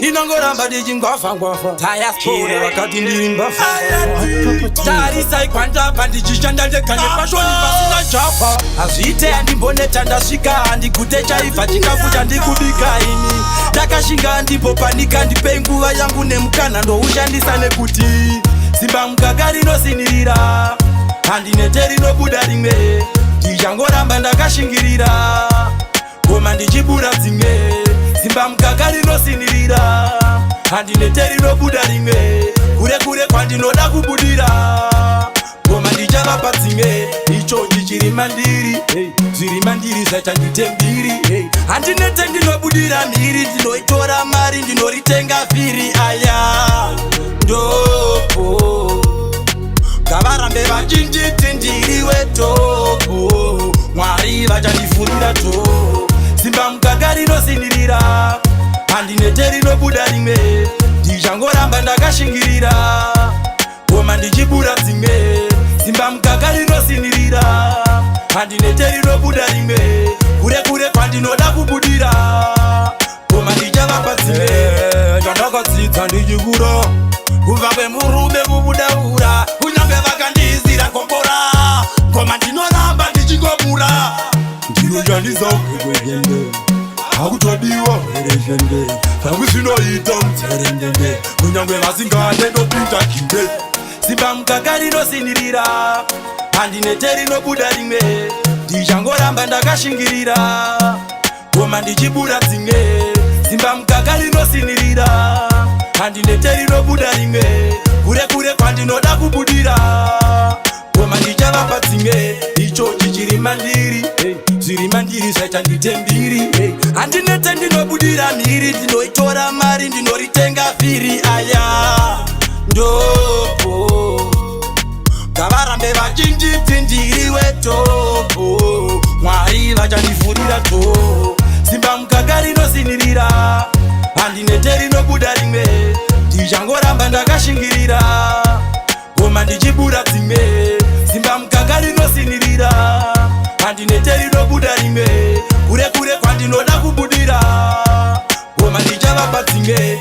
inongoramba ndichingofa tayasipora vakati ndiri mbafa tarisa ikwandapa ndichishanda ndegane pashoni pasina chapa hazviite handimboneta ndasvika handigute chaibva chikafu chandikubika ini ndakashinga ndipo panika ndipei nguva yangu nemukana ndoushandisa nekuti simba mukaka rinosinirira handinete rinobuda rimwe ndichangoramba ndakashingirira goma ndichibura dzimwe simba mukaka rinosinirira handinete rinobuda rimwe kure kure kwandinoda kubudira goma ndichavapa dzimwe icho ndichiri mandiri zviri mandiri zvaita ndite mbiri handinete ndinobudira mhiri ndinoitora mari ndinoritenga vhiri aya ndopo ngavarambe vachinditi ndiri wetopo mwari vachandifurira to simba mukaka rinosinirira handinete rinobuda rimwe ndichangoramba ndakashingirira goma ndichibura dzimwe simba mukaka rinosinirira handinete rinobuda rimwe kure kure kwandinoda kubudira goma ndichavapa dzimwe ndandakadzidza ndichikura kubva kwemurume mubudaura kunyange vakandizira gombora goma ndinoramba ndichingobura ndinoshandisa ukwegwegende hakutodiwa ereshende zvangu zvinoita mutserendende kunyange vasingade ndopinda kinde simba mukaka rinosinirira handinete rinobuda rimwe ndichangoramba ndakashingirira goma ndichibura dzimwe simba mukaka rinosinirira handinete rinobuda rimwe kure kure kwandinoda kubudira goma ndichavapa dzimwe icho chichiri mandiri zviri mandiri zvaita ndite mbiri handinete ndinobudira mhiri ndinoitora mari ndinoritenga vhiri aya ndopo ngavarambe vachinditi ndiri wetopo mwari vachandifurira to simba mukaka rinosinirira handinete rinobuda rimwe ndichangoramba ndakashingirira goma ndichibura dzimwe simba mukaka rinosinirira handinete rinobuda rimwe kure kure kwandinoda kubudira goma ndichavapa dzimwe